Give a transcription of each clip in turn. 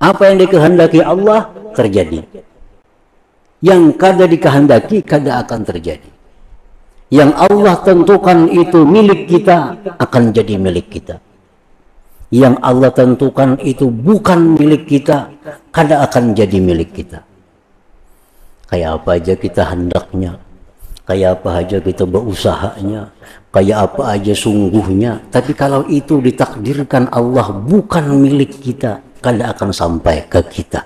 Apa yang dikehendaki Allah terjadi. Yang kada dikehendaki kada akan terjadi. Yang Allah tentukan itu milik kita akan jadi milik kita. Yang Allah tentukan itu bukan milik kita kada akan jadi milik kita. Kayak apa aja kita hendaknya, kayak apa aja kita berusahanya, kayak apa aja sungguhnya, tapi kalau itu ditakdirkan Allah bukan milik kita, kada akan sampai ke kita.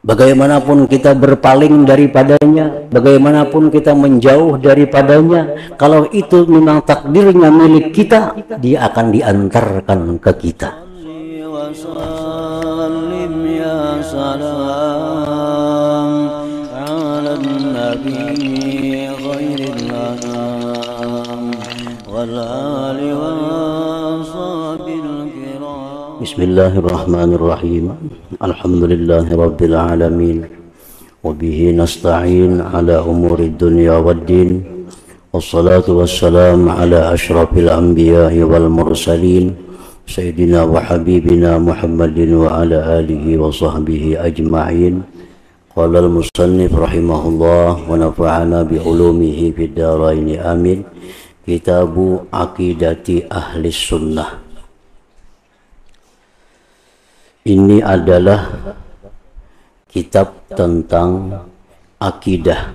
Bagaimanapun kita berpaling daripadanya, bagaimanapun kita menjauh daripadanya, kalau itu memang takdirnya milik kita, dia akan diantarkan ke kita. Bismillahirrahmanirrahim. Alhamdulillahi rabbil alamin. Wabihi nasta'in ala umuri dunya waddin. Wassalatu wassalam ala ashrafil anbiya'i wal mursalin. Sayyidina wa habibina Muhammadin wa ala alihi wa sahbihi ajma'in. Qala al-musannif rahimahullah wa nafa'ana bi ulumihi fid dharain amin. Kitabu Aqidati Ahli Sunnah. Ini adalah kitab tentang akidah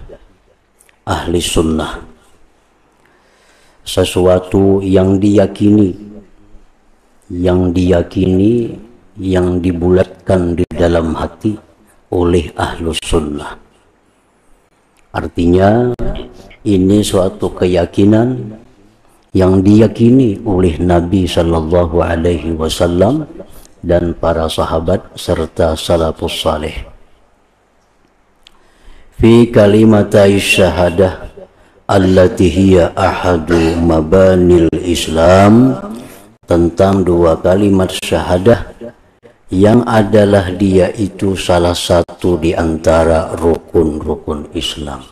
ahli sunnah, sesuatu yang diyakini, yang dibulatkan di dalam hati oleh ahli sunnah. Artinya ini suatu keyakinan yang diyakini oleh Nabi Sallallahu Alaihi Wasallam dan para sahabat serta salafus salih. Fi kalimatai syahadah allati hiya ahadu mabanil Islam, tentang dua kalimat syahadah yang adalah dia itu salah satu di antara rukun-rukun Islam.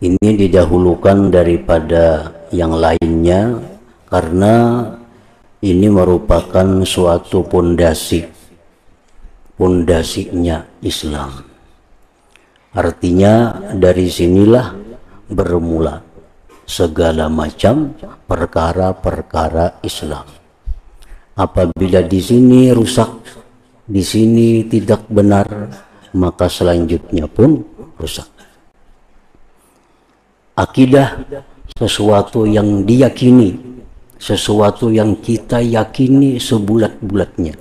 Ini didahulukan daripada yang lainnya karena ini merupakan suatu pondasinya Islam. Artinya dari sinilah bermula segala macam perkara-perkara Islam. Apabila di sini rusak, di sini tidak benar, maka selanjutnya pun rusak. Akidah sesuatu yang diyakini, sesuatu yang kita yakini sebulat-bulatnya.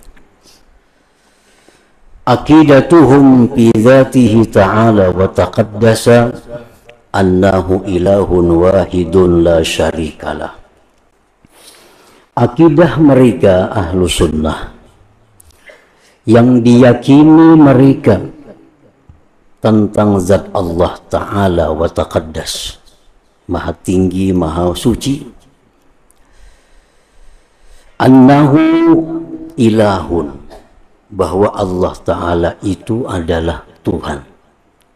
Aqidatuhum fi dzatihi ta'ala wa taqaddasa annahu ilahun wahidun la syarikalah. Akidah mereka ahlu sunnah yang diyakini mereka tentang zat Allah Ta'ala wa taqaddas, maha tinggi, maha suci, annahu ilahun, bahwa Allah Ta'ala itu adalah Tuhan,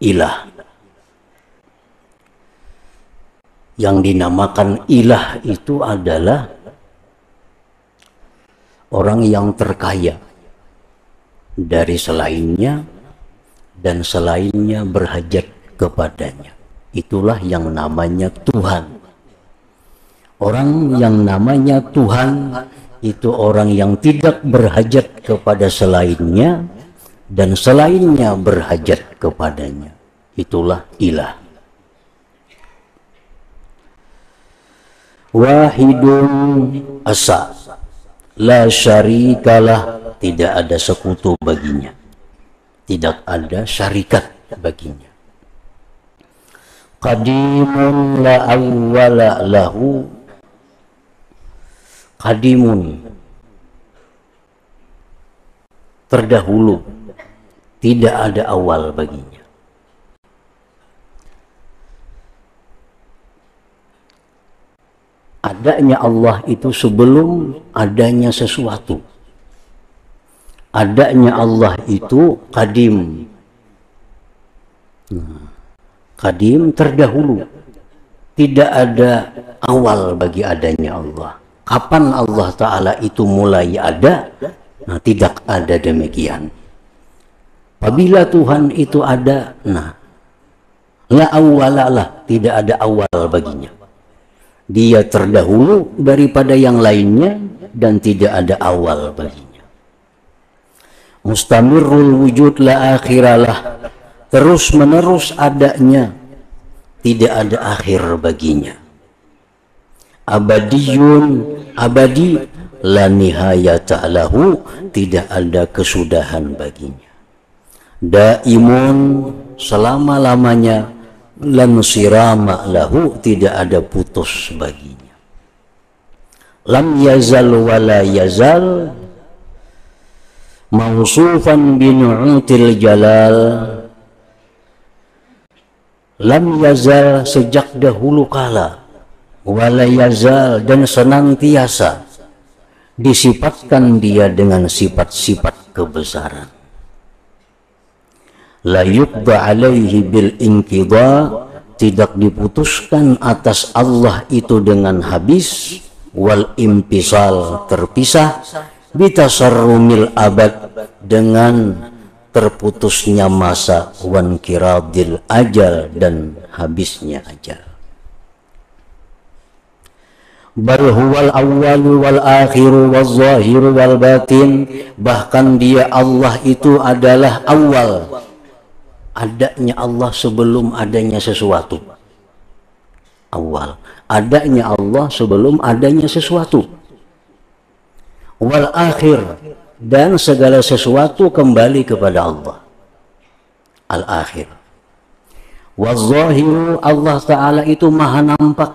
ilah. Yang dinamakan ilah itu adalah orang yang terkaya dari selainnya dan selainnya berhajat kepadanya. Itulah yang namanya Tuhan. Orang yang namanya Tuhan itu orang yang tidak berhajat kepada selainnya dan selainnya berhajat kepadanya. Itulah ilah. Wahidun asa, la syarikalah, tidak ada sekutu baginya, tidak ada syarikat baginya. Qadimun la awwala lahu, qadimun terdahulu, tidak ada awal baginya. Adanya Allah itu sebelum adanya sesuatu. Adanya Allah itu qadim. Qadim terdahulu. Tidak ada awal bagi adanya Allah. Kapan Allah Ta'ala itu mulai ada? Nah, tidak ada demikian. Apabila Tuhan itu ada, nah, la awwalalah, tidak ada awal baginya. Dia terdahulu daripada yang lainnya dan tidak ada awal baginya. Mustamirul wujud la akhiralah, terus menerus adanya, tidak ada akhir baginya. Abadiyun, abadi, la nihayata lahu, tidak ada kesudahan baginya. Daimun, selama-lamanya, lan sirama lahu, tidak ada putus baginya. Lam yazal wala yazal, mausufan binu'util jalal. Lam yazal, sejak dahulu kala, wala yazal, dan senantiasa disifatkan dia dengan sifat-sifat kebesaran. La yuqda alaihi bil inqidha, tidak diputuskan atas Allah itu dengan habis, wal impisal, terpisah, bitasarrumil abad, dengan terputusnya masa, wan kiradil ajal, dan habisnya ajal. Bal huwal awwalu wal akhiru wal zahiru wal batin, bahkan dia Allah itu adalah awal, adanya Allah sebelum adanya sesuatu. Awal, adanya Allah sebelum adanya sesuatu. Wal akhir, dan segala sesuatu kembali kepada Allah. Al akhir. Wal zahiru, Allah Ta'ala itu maha nampak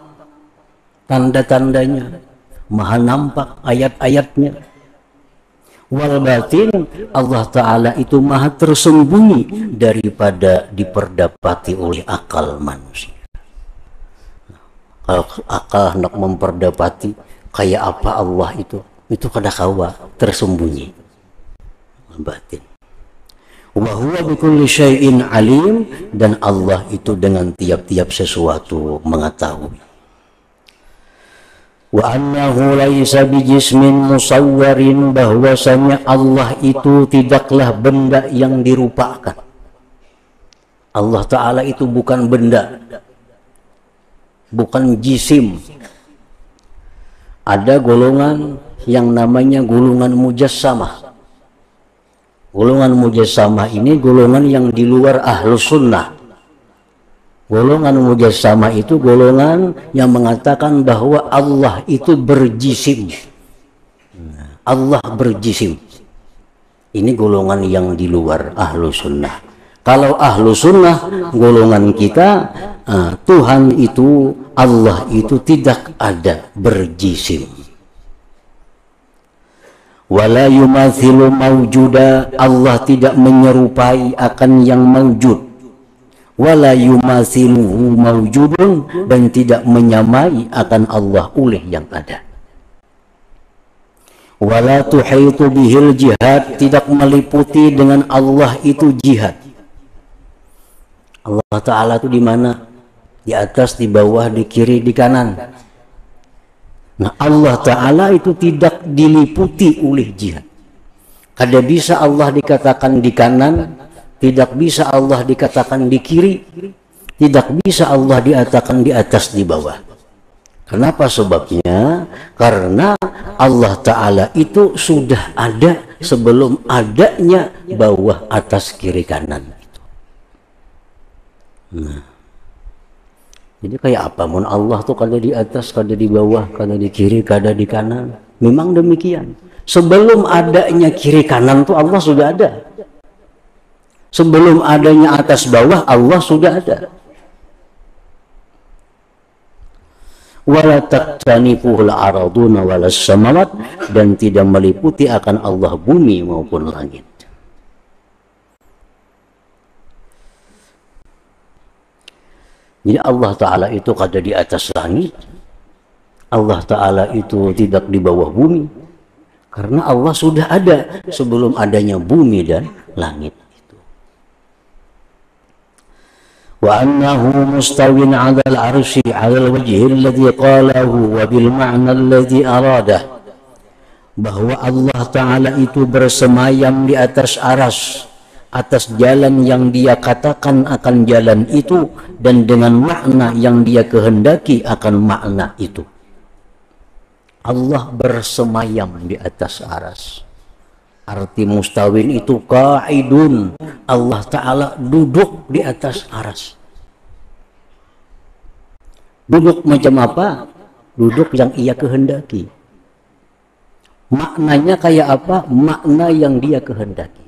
tanda-tandanya, maha nampak ayat-ayatnya. Wal batin, Allah Ta'ala itu maha tersembunyi daripada diperdapati oleh akal manusia. Kalau akal hendak memperdapati kayak apa Allah itu kada kawa, tersembunyi. Batin. Wa huwa bikulli syai'in alim, dan Allah itu dengan tiap-tiap sesuatu mengetahui. Wa annahu laisa bijismin musawwarin, bahwasanya Allah itu tidaklah benda yang dirupakan. Allah Ta'ala itu bukan benda, bukan jisim. Ada golongan yang namanya golongan mujassamah. Golongan mujassamah ini golongan yang di luar ahlus sunnah. Golongan mujassamah itu golongan yang mengatakan bahwa Allah itu berjisim. Allah berjisim. Ini golongan yang di luar ahlu sunnah. Kalau ahlu sunnah, golongan kita, Tuhan itu, Allah itu tidak ada berjisim. Wala yumathilu mawjuda, Allah tidak menyerupai akan yang mawjud. Wala yumathiluhu mawjudun, dan tidak menyamai akan Allah oleh yang ada. Wala tuhitu bihil jihad, tidak meliputi dengan Allah itu jihad. Allah Ta'ala itu di mana? Di atas, di bawah, di kiri, di kanan. Nah, Allah Ta'ala itu tidak diliputi oleh jihad. Kada bisa Allah dikatakan di kanan, tidak bisa Allah dikatakan di kiri, tidak bisa Allah dikatakan di atas, di bawah. Kenapa sebabnya? Karena Allah Ta'ala itu sudah ada sebelum adanya bawah, atas, kiri, kanan. Nah, jadi kayak apa? Mun Allah tuh kada di atas, kada di bawah, kada di kiri, kada di kanan. Memang demikian. Sebelum adanya kiri kanan tuh Allah sudah ada. Sebelum adanya atas bawah, Allah sudah ada. Wala taqtanifuhul araduna walas samawat, dan tidak meliputi akan Allah bumi maupun langit. Jadi Allah Ta'ala itu kada di atas langit, Allah Ta'ala itu tidak di bawah bumi, karena Allah sudah ada sebelum adanya bumi dan langit. wa annahu mustawin 'ala al-'arsy 'ala al-wajhi alladhi qalahu wa bil ma'na alladhi aradah, bahwa Allah Ta'ala itu bersemayam di atas aras, atas jalan yang dia katakan akan jalan itu, dan dengan makna yang dia kehendaki akan makna itu. Allah bersemayam di atas aras. Arti mustawin itu qa'idun, Allah Ta'ala duduk di atas aras. Duduk macam apa? Duduk yang ia kehendaki. Maknanya kayak apa? Makna yang dia kehendaki.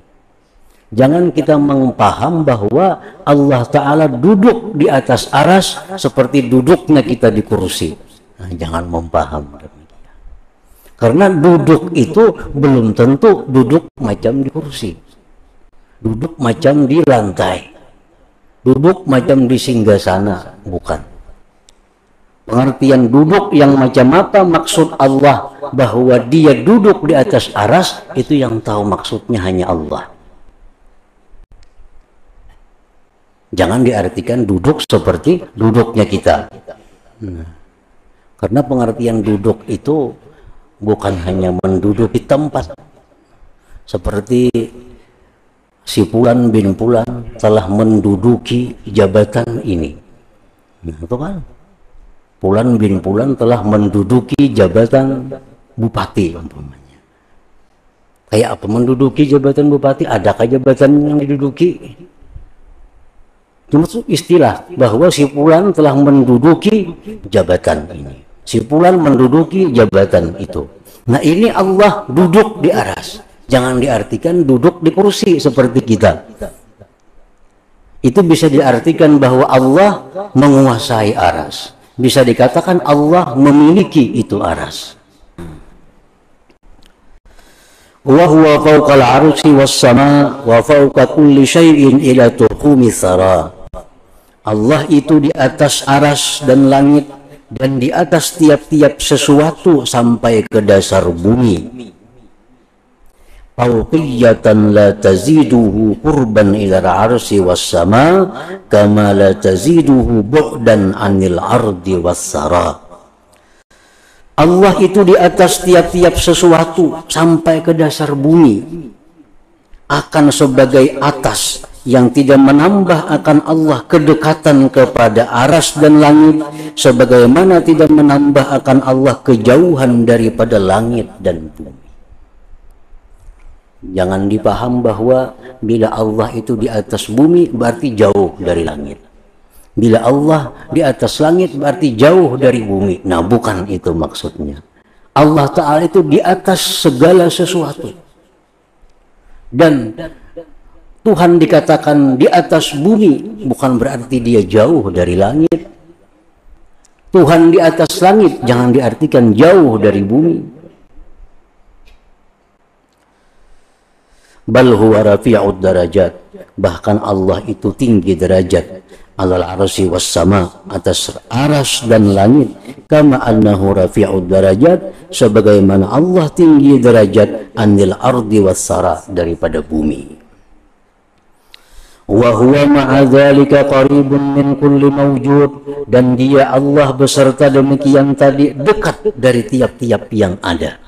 Jangan kita mempaham bahwa Allah Ta'ala duduk di atas aras seperti duduknya kita di kursi. Nah, jangan mempaham demikian. Karena duduk itu belum tentu duduk macam di kursi. Duduk macam di lantai. Duduk macam di singgasana, bukan. Pengertian duduk yang macam apa maksud Allah, bahwa dia duduk di atas aras, itu yang tahu maksudnya hanya Allah. Jangan diartikan duduk seperti duduknya kita. Karena pengertian duduk itu bukan hanya menduduki tempat, seperti si Fulan bin Fulan telah menduduki jabatan ini. Itu kan, Fulan bin Fulan telah menduduki jabatan bupati umpamanya. Kayak apa menduduki jabatan bupati? Adakah jabatan yang diduduki? Cuma istilah bahwa si Fulan telah menduduki jabatan ini. Si Fulan menduduki jabatan itu. Nah, ini Allah duduk di aras. Jangan diartikan duduk di kursi seperti kita. Itu bisa diartikan bahwa Allah menguasai aras. Bisa dikatakan Allah memiliki itu aras. Wa huwa fawqal 'arsy was sama wa fawqa kulli syai'in ila tuhumi tsara. Allah itu di atas aras dan langit, dan di atas tiap-tiap sesuatu sampai ke dasar bumi. Fawqiyatan la taziduhu qurban ila al-'arsy was sama kama la taziduhu bu'dan 'anil ardi was sara. Allah itu di atas tiap-tiap sesuatu sampai ke dasar bumi, akan sebagai atas yang tidak menambah akan Allah kedekatan kepada aras dan langit, sebagaimana tidak menambah akan Allah kejauhan daripada langit dan bumi. Jangan dipaham bahwa bila Allah itu di atas bumi berarti jauh dari langit. Bila Allah di atas langit berarti jauh dari bumi. Nah, bukan itu maksudnya. Allah Ta'ala itu di atas segala sesuatu. Dan Tuhan dikatakan di atas bumi bukan berarti dia jauh dari langit. Tuhan di atas langit jangan diartikan jauh dari bumi. Bal huwa rafi'ud darajat, bahkan Allah itu tinggi derajat, alal arsy was sama, atas aras dan langit, kama annahu rafi'ud darajat, sebagaimana Allah tinggi derajat anil ardi was sara, daripada bumi. Wa huwa ma'a dzalika qaribun min kulli mawjud, dan dia Allah beserta demikian tadi dekat dari tiap-tiap yang ada.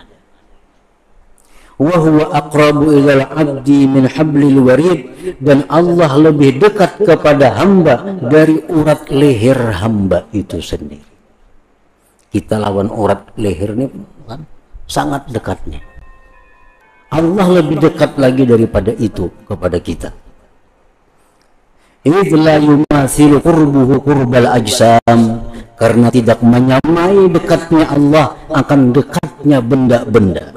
Wa huwa aqrabu ilal 'abdi min hablil warid, dan Allah lebih dekat kepada hamba dari urat leher hamba itu sendiri. Kita lawan urat leher ini kan sangat dekatnya. Allah lebih dekat lagi daripada itu kepada kita. Idza yumathilu qurbuhu qurbal ajsam, karena tidak menyamai dekatnya Allah akan dekatnya benda-benda.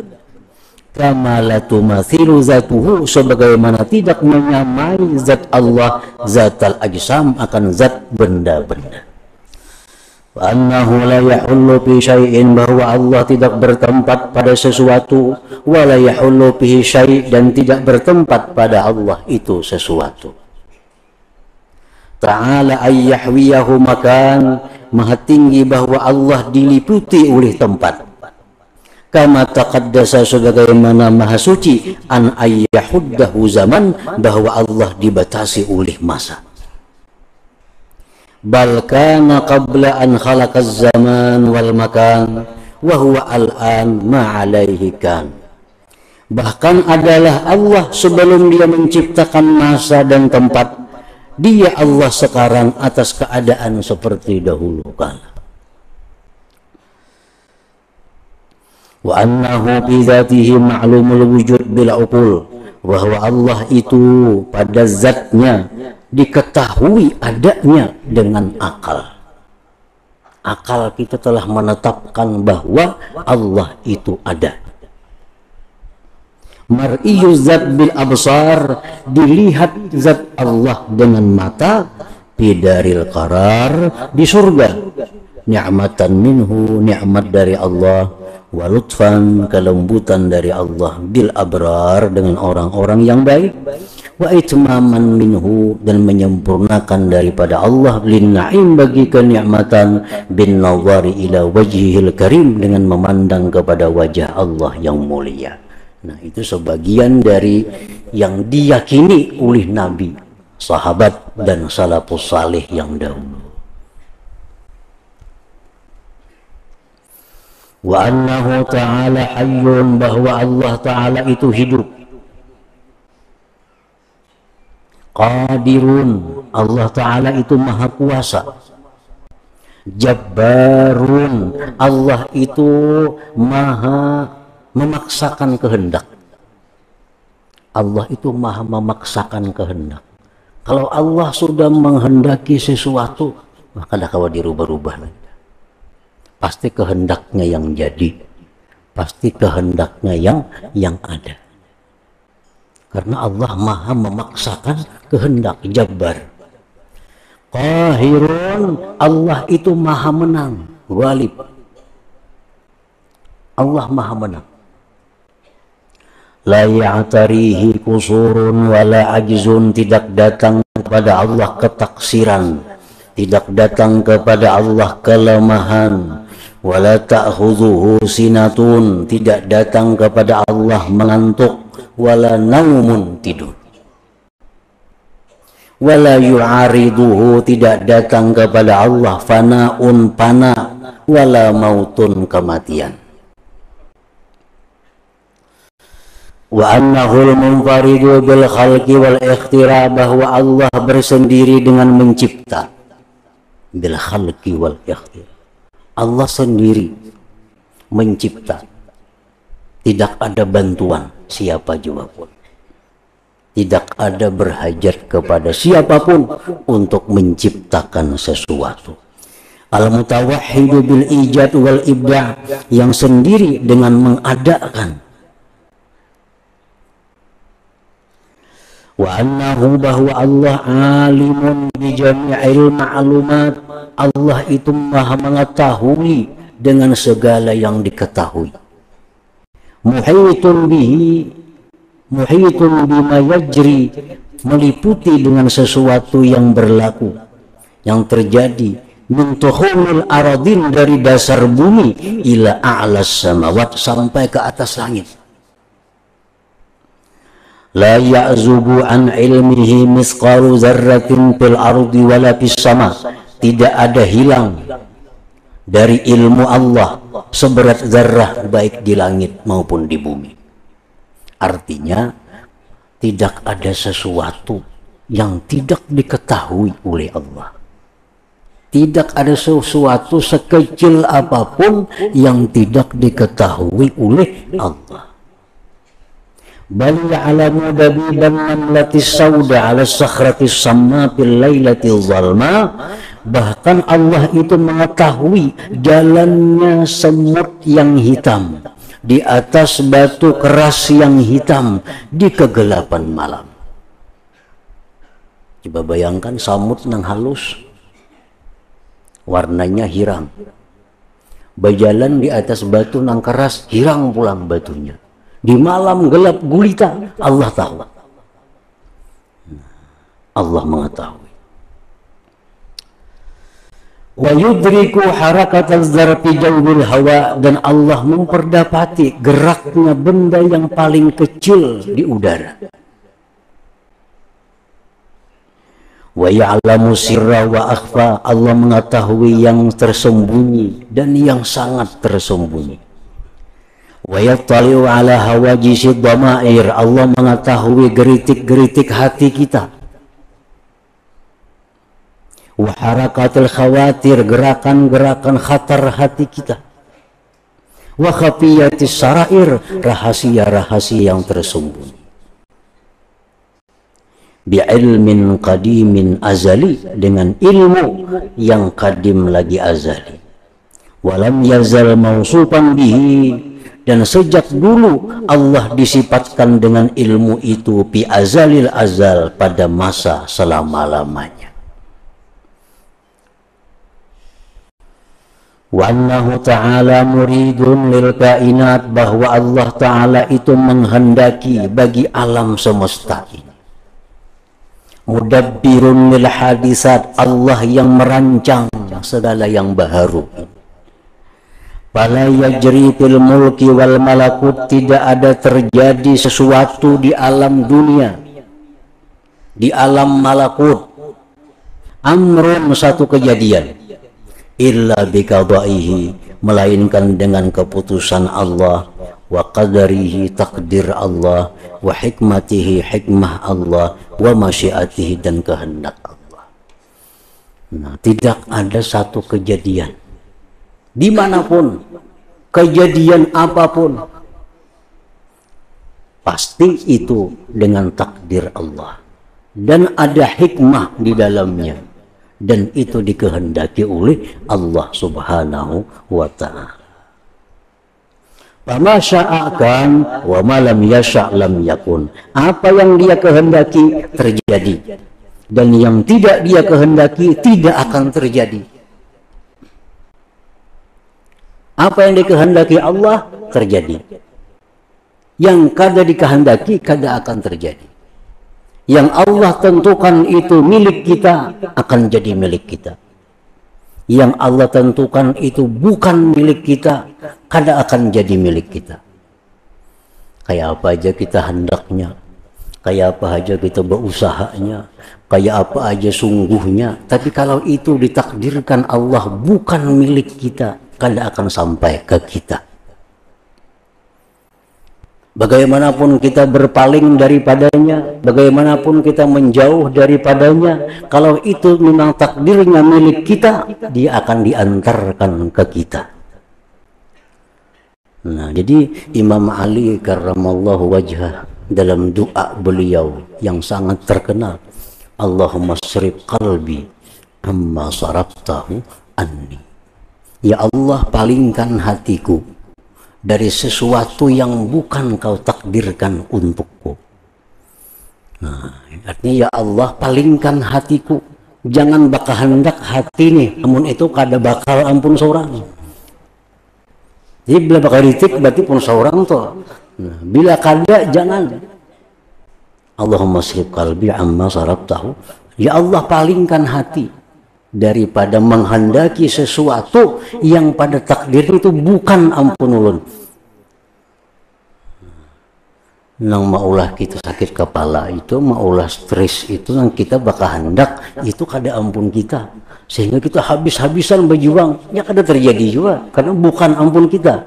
Kama la tumathilu zatuhu, sebagaimana tidak menyamai zat Allah zatal ajsam akan zat benda-benda. Wa annahu la yahullu fi syai'in, bahwa Allah tidak bertempat pada sesuatu, wa la yahullu fihi syai', dan tidak bertempat pada Allah itu sesuatu. Ta'ala ayyahwiyahu makan, maha tinggi bahwa Allah diliputi oleh tempat. Kama taqaddasa, sebagaimana maha suci, an ayyahuddahu zaman, bahwa Allah dibatasi oleh masa. bal kana qabla an khalaqaz zaman wal makan wa huwa al-an ma alaihi kan. Bahkan adalah Allah sebelum dia menciptakan masa dan tempat, dia Allah sekarang atas keadaan seperti dahulu kala. Wa annahu bi dzatihi ma'lumul wujud bil uqul, bahwa Allah itu pada zatnya diketahui adanya dengan akal. Akal kita telah menetapkan bahwa Allah itu ada. Mar'iyu zat bil absar, dilihat zat Allah dengan mata, bidaril qarar, di surga, ni'matan minhu, nikmat dari Allah, wa lutfan, kelembutan dari Allah, bil abrar, dengan orang-orang yang baik, wa itmaman minhu, dan menyempurnakan daripada Allah, lin na'im, bagi kenikmatan, bin nawari ila wajhil karim, dengan memandang kepada wajah Allah yang mulia. Nah, itu sebagian dari yang diyakini oleh Nabi, sahabat, dan salafus salih yang dahulu. Wa annahu ta'ala hayyun, bahwa Allah ta'ala itu hidup. Qadirun, Allah ta'ala itu maha kuasa. Jabbarun, Allah itu maha memaksakan kehendak. Allah itu maha memaksakan kehendak. Kalau Allah sudah menghendaki sesuatu, maka dah kawa dirubah-rubah lagi. Pasti kehendaknya yang jadi, pasti kehendaknya yang ada. Karena Allah maha memaksakan kehendak. Jabbar. Qahirun, Allah itu maha menang, ghalib. Allah maha menang. La ya'tarihi kusurun wala ajzun, tidak datang kepada Allah ketaksiran, tidak datang kepada Allah kelemahan. Wala ta'khudhuhu sinatun, tidak datang kepada Allah mengantuk. Wala naumun, tidur. Wala yu'ariduhu, tidak datang kepada Allah fana'un, pana. Wala mautun, kematian. Wa annahul munfaridu bil khalqi wal ikhtira, bahwa Allah bersendiri dengan mencipta. Bil khalqi wal ikhtira, Allah sendiri mencipta, tidak ada bantuan siapa juga pun, tidak ada berhajat kepada siapapun untuk menciptakan sesuatu. Al-mutawahhidu bil ijad wal ibda', yang sendiri dengan mengadakan. Wa annahu, bahwa Allah alimun bi jami'il ma'lumat, Allah itu maha mengetahui dengan segala yang diketahui. Muhitun bihi, muhitun bima yajri, meliputi dengan sesuatu yang berlaku, yang terjadi. Min tuhumil aradin, dari dasar bumi, ila a'las samawat, sampai ke atas langit. La ya'zubu an ilmihi misqalu zarratin fil ardi wala fis sama, tidak ada hilang dari ilmu Allah seberat zarrah, baik di langit maupun di bumi. Artinya tidak ada sesuatu yang tidak diketahui oleh Allah. Tidak ada sesuatu sekecil apapun yang tidak diketahui oleh Allah. Bal ya'lamu dabiban namlatis sauda ala sakhratis samma fil lailatil zalma, bahkan Allah itu mengetahui jalannya semut yang hitam di atas batu keras yang hitam di kegelapan malam. Coba bayangkan semut nang halus, warnanya hirang, berjalan di atas batu nang keras, hirang pulang batunya. Di malam gelap gulita, Allah tahu. Allah mengetahui. Wa yudriku harakatal zarfi jawbil hawa, dan Allah memperdapati geraknya benda yang paling kecil di udara. Wa ya'lamu sirra wa akhfa, Allah mengetahui yang tersembunyi dan yang sangat tersembunyi. Wa yattali'u ala hawajisid dhamair, Allah mengetahui geritik-geritik hati kita. Wa harakatil khawatir, gerakan-gerakan khatar hati kita. Wa khafiyatis sarair, rahasia-rahasia yang tersembunyi. Bi'ilmin qadimin azali, dengan ilmu yang qadim lagi azali. Walam yazal mausufan bihi, dan sejak dulu Allah disifatkan dengan ilmu itu bi azalil azal, pada masa selama-lamanya. Wa annahu ta'ala muridun lil kainat, bahwa Allah ta'ala itu menghendaki bagi alam semesta ini. Mudabbirun lil hadisat, Allah yang merancang segala yang baharu. Fala yajri fil mulki wal malakut, tidak ada terjadi sesuatu di alam dunia, di alam malakut, amrun, satu kejadian, illa biqadaihi, melainkan dengan keputusan Allah, wa qadarihi, takdir Allah, wa hikmatihi, hikmah Allah, wa masyiatihi, dan kehendak Allah. Nah, tidak ada satu kejadian dimanapun, kejadian apapun, pasti itu dengan takdir Allah dan ada hikmah di dalamnya, dan itu dikehendaki oleh Allah Subhanahu wa ta'ala. Fama sya'akan wa ma lam yasha' lam yakun, apa yang dia kehendaki terjadi, dan yang tidak dia kehendaki tidak akan terjadi. Apa yang dikehendaki Allah terjadi, yang kada dikehendaki kada akan terjadi. Yang Allah tentukan itu milik kita akan jadi milik kita. Yang Allah tentukan itu bukan milik kita, kada akan jadi milik kita. Kayak apa aja kita hendaknya, kayak apa aja kita berusahanya, kayak apa aja sungguhnya, tapi kalau itu ditakdirkan Allah bukan milik kita, kada akan sampai ke kita. Bagaimanapun kita berpaling daripadanya, bagaimanapun kita menjauh daripadanya, kalau itu memang takdirnya milik kita, dia akan diantarkan ke kita. Nah, jadi Imam Ali karramallahu wajhah dalam doa beliau yang sangat terkenal, Allahumma srif qalbi amma saraftahu anni. Ya Allah, palingkan hatiku dari sesuatu yang bukan kau takdirkan untukku. Nah, artinya ya Allah, palingkan hatiku, jangan bakal hendak hati nih, namun itu kada bakal ampun seorang. Jadi bila bakal ritik berarti pun seorang tuh. Nah, bila kada jangan. Allahumma srif qalbi amma saraftahu. Ya Allah, palingkan hati daripada menghendaki sesuatu yang pada takdir itu bukan ampun ulun. Nang maulah kita sakit kepala itu, maulah stres itu, nang kita bakal hendak itu kada ampun kita, sehingga kita habis-habisan berjuang, ya kada terjadi juga karena bukan ampun kita.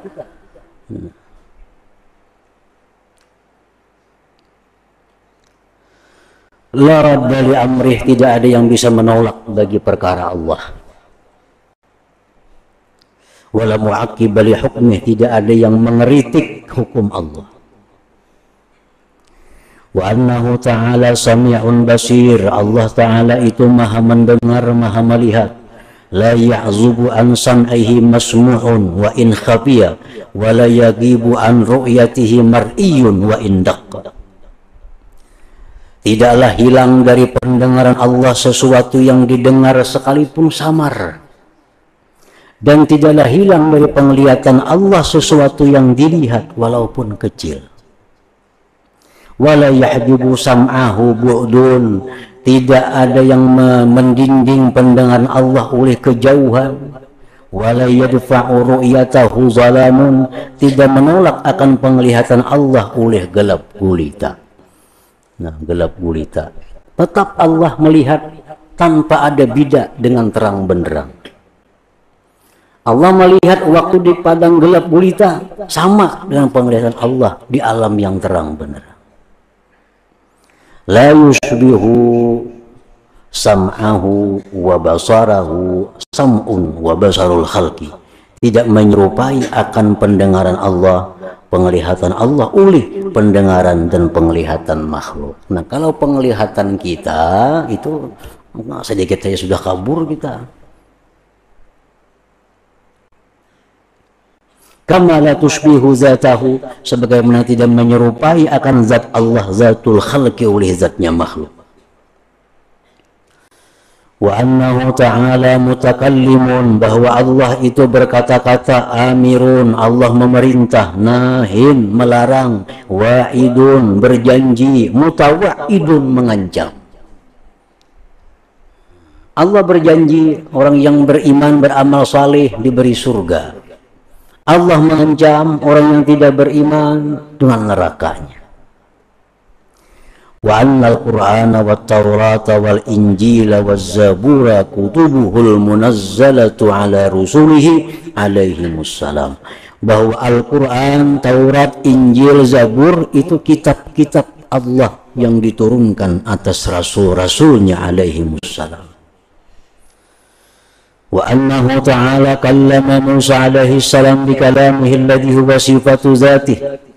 La radda li amrih, tidak ada yang bisa menolak bagi perkara Allah. Wala mu'aqib li hukmih, tidak ada yang mengeritik hukum Allah. Wa annahu ta'ala sami'un basir, Allah ta'ala itu maha mendengar, maha melihat. La ya'zubu an sam'ihi masmu'un wa in khafiya, wa la yagibu an ru'yatihi mar'iyun wa in daqqa. Tidaklah hilang dari pendengaran Allah sesuatu yang didengar sekalipun samar, dan tidaklah hilang dari penglihatan Allah sesuatu yang dilihat walaupun kecil. Wala yahjubu sam'ahu bu'dun, tidak ada yang mendinding pendengaran Allah oleh kejauhan. Wala yadfa'u ru'yatahu zalamun, tidak menolak akan penglihatan Allah oleh gelap gulita. Nah, gelap gulita tetap Allah melihat tanpa ada bidak dengan terang benderang. Allah melihat waktu di padang gelap gulita sama dengan penglihatan Allah di alam yang terang benderang. La yushbihu sam'ahu wa basarahu sam'un wa basarul khalqi. Tidak menyerupai akan pendengaran Allah, penglihatan Allah oleh pendengaran dan penglihatan makhluk. Nah, kalau penglihatan kita itu sedikit saja sudah kabur kita. Kama la tushbihu zatahu, sebagaimana tidak menyerupai akan zat Allah, zatul khalqi oleh zatnya makhluk. Wa annahu ta'ala mutakallimun, bahwa Allah itu berkata-kata, amirun, Allah memerintah, nahin, melarang, wa'idun, berjanji, mutawa'idun, mengancam. Allah berjanji orang yang beriman beramal saleh diberi surga. Allah mengancam orang yang tidak beriman dengan nerakanya. Wa annal Qur'ana wat Taurata wal Injila waz Zabura kutubuhul munazzalatu ala rusulihi alaihimussalam, bahwa Al-Quran, Taurat, Injil, Zabur itu kitab-kitab Allah yang diturunkan atas rasul-rasulnya alaihimussalam. Wa annahu ta'ala kallama Musa alaihi salam bi kalamihi alladhi huwa sifatu dzatihi,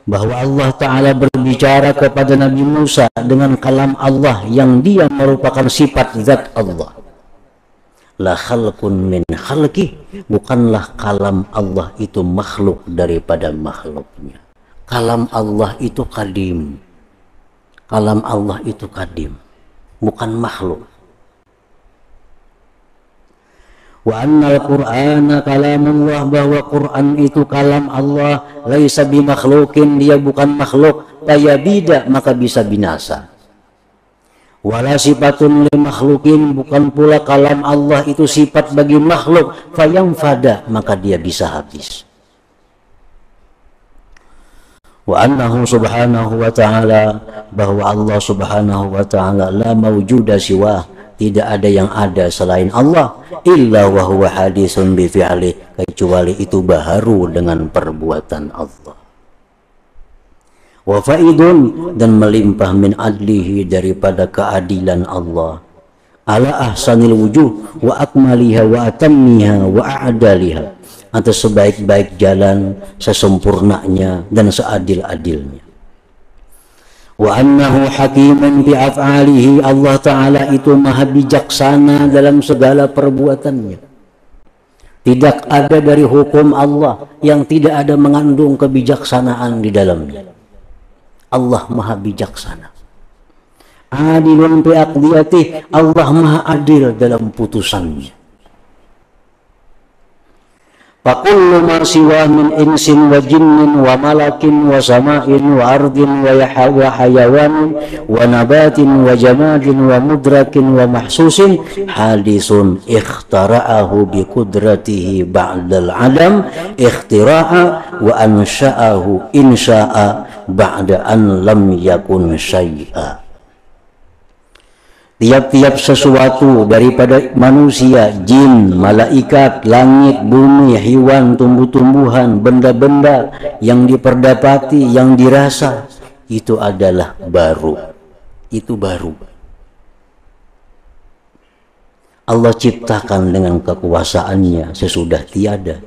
bahwa Allah Ta'ala berbicara kepada Nabi Musa dengan kalam Allah yang dia merupakan sifat zat Allah. La khalqun min khalqi, bukanlah kalam Allah itu makhluk daripada makhluknya. Kalam Allah itu kadim. Kalam Allah itu kadim, bukan makhluk. Wa annal Qur'ana kalamullah, bahwa Quran itu kalam Allah, laisa bimakhlukin, dia bukan makhluk, fayabida, maka bisa binasa. Wala sifatun li makhlukin, bukan pula kalam Allah itu sifat bagi makhluk, fayamfada, maka dia bisa habis. Wa annahu subhanahu wa ta'ala, bahwa Allah subhanahu wa ta'ala la mawjuda siwah, tidak ada yang ada selain Allah, illa wa huwa hadisun bi fi'li, kecuali itu baharu dengan perbuatan Allah. Wa faidun, dan melimpah min adlihi, daripada keadilan Allah, ala ahsanil wujuh wa akmaliha wa atammiha wa a'daliha, atas sebaik-baik jalan, sesempurnanya dan seadil-adilnya. Wa annahu hakimun bi af'alihi, Allah Ta'ala itu maha bijaksana dalam segala perbuatannya. Tidak ada dari hukum Allah yang tidak ada mengandung kebijaksanaan di dalamnya. Allah maha bijaksana. Adilun bi aqdiyatihi, Allah maha adil dalam putusannya. Fakullu ma siwa min insin wa jinnin wa malakin wa sama'in wa ardin wa hayawanin wa nabatin wa jamadin wa mudrakin wa mahsusin hadisun ikhtara'ahu bi kudratihi ba'dal adam ikhtira'a wa ansha'ahu insya'a ba'da an lam yakun syai'a. Tiap-tiap sesuatu daripada manusia, jin, malaikat, langit, bumi, hewan, tumbuh-tumbuhan, benda-benda yang diperdapati, yang dirasa, itu adalah baru. Itu baru. Allah ciptakan dengan kekuasaannya sesudah tiada.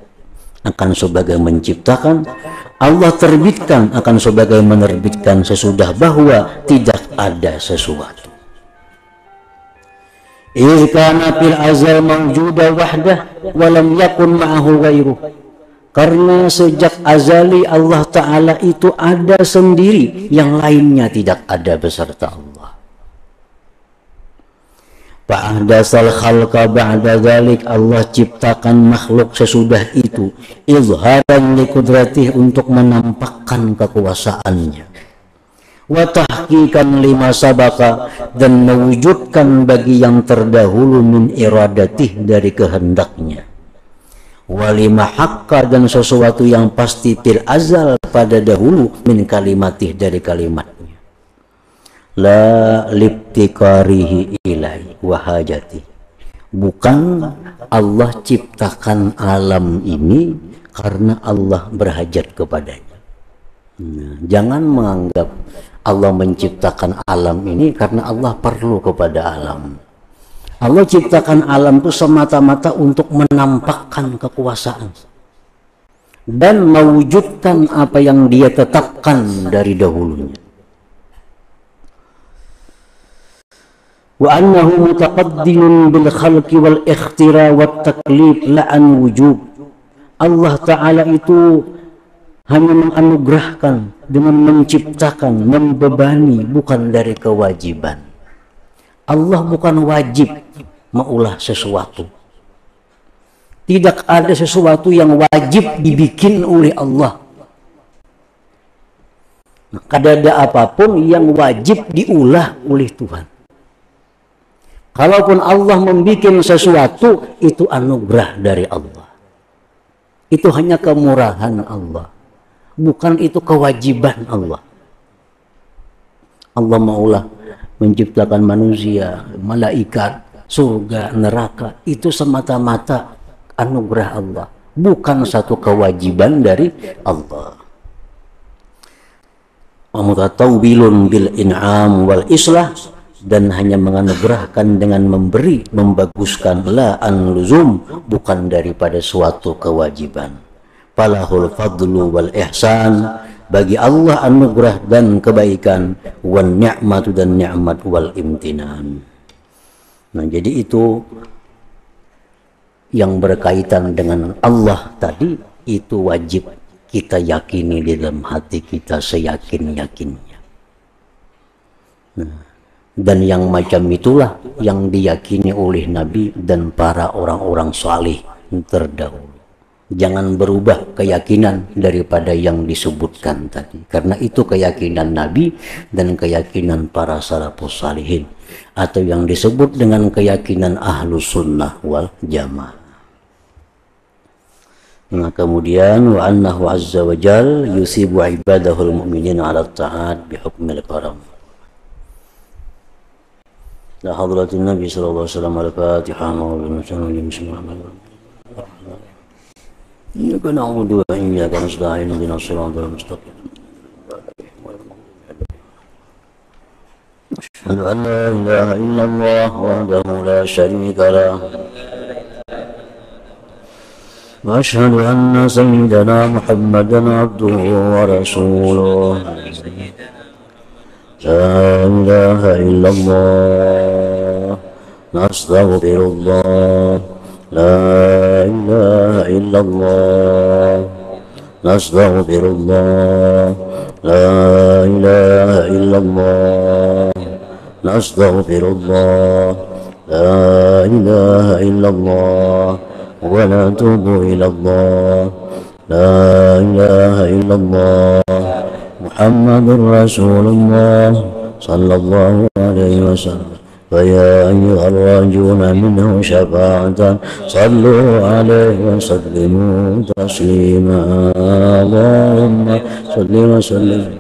Akan sebagai menciptakan, Allah terbitkan akan sebagai menerbitkan sesudah bahwa tidak ada sesuatu. Kana fil azal mawjuda wahdah walam yakun ma'ahu ghairuh, karena sejak azali Allah Ta'ala itu ada sendiri, yang lainnya tidak ada beserta Allah. Fa'ahdasal khalqa ba'da dzalik, Allah ciptakan makhluk sesudah itu, izharan li qudratih, untuk menampakkan kekuasaannya. Wa tahqiqan lima sabaka, dan mewujudkan bagi yang terdahulu min iradatih, dari kehendaknya. Wa lima haqqa, dan sesuatu yang pasti fil azal pada dahulu min kalimatih, dari kalimatnya. la libtikarihi ilai wahajati. Bukan Allah ciptakan alam ini karena Allah berhajat kepadanya. Jangan menganggap Allah menciptakan alam ini karena Allah perlu kepada alam. Allah ciptakan alam itu semata-mata untuk menampakkan kekuasaan dan mewujudkan apa yang Dia tetapkan dari dahulunya. Wa annahu mutaqaddimun bil khalqi wal ikhtira wat taklif la an wujub. Allah Ta'ala itu hanya menganugerahkan dengan menciptakan, membebani, bukan dari kewajiban. Allah bukan wajib mengulah sesuatu. Tidak ada sesuatu yang wajib dibikin oleh Allah. Kada ada apapun yang wajib diulah oleh Tuhan. Kalaupun Allah membuat sesuatu, itu anugerah dari Allah. Itu hanya kemurahan Allah. Bukan itu kewajiban Allah. Allah maulah menciptakan manusia, malaikat, surga, neraka. Itu semata-mata anugerah Allah. Bukan satu kewajiban dari Allah. Mutatawbilun bil in'am wal islah, dan hanya menganugerahkan dengan memberi, membaguskan, la an luzum, bukan daripada suatu kewajiban. Falahul fadlu wal ihsan, bagi Allah anugerah dan kebaikan, wan ni'matu dan ni'mat wal imtinan. Nah, jadi itu yang berkaitan dengan Allah tadi, itu wajib kita yakini di dalam hati kita seyakin-yakinnya. Nah, dan yang macam itulah yang diyakini oleh Nabi dan para orang-orang salih terdahulu. Jangan berubah keyakinan daripada yang disebutkan tadi, karena itu keyakinan Nabi dan keyakinan para salafus salihin, atau yang disebut dengan keyakinan ahlus sunnah wal jamaah. Nah, kemudian wa annahu azza wa jal yusibu ibadahul mu'minin ala ta'at bihukmil karam. La hadratin Nabi sallallahu alaihi wasallam al-Fatihah wa bismillahirrahmanirrahim. Iyyaka na'budu wa iyyaka nasta'in ihdinas siratal mustaqim. Asyhadu an la ilaha illallah wahdahu la syarika lah. Wa asyhadu anna sayyidana Muhammadan abduhu wa rasuluh. La ilaha illallah, nastaghfirullah. La ilaha illallah, nastaghfirullah. La ilaha illallah, nastaghfirullah. La ilaha illallah, wa natubu ilallah. La ilaha illallah, Muhammadur Rasulullah sallallahu alaihi wasallam. Faya ayyuhal rajuna minhu syafa'atan sallu alaihi wa sallimu taslima. Allahumma salli wa sallim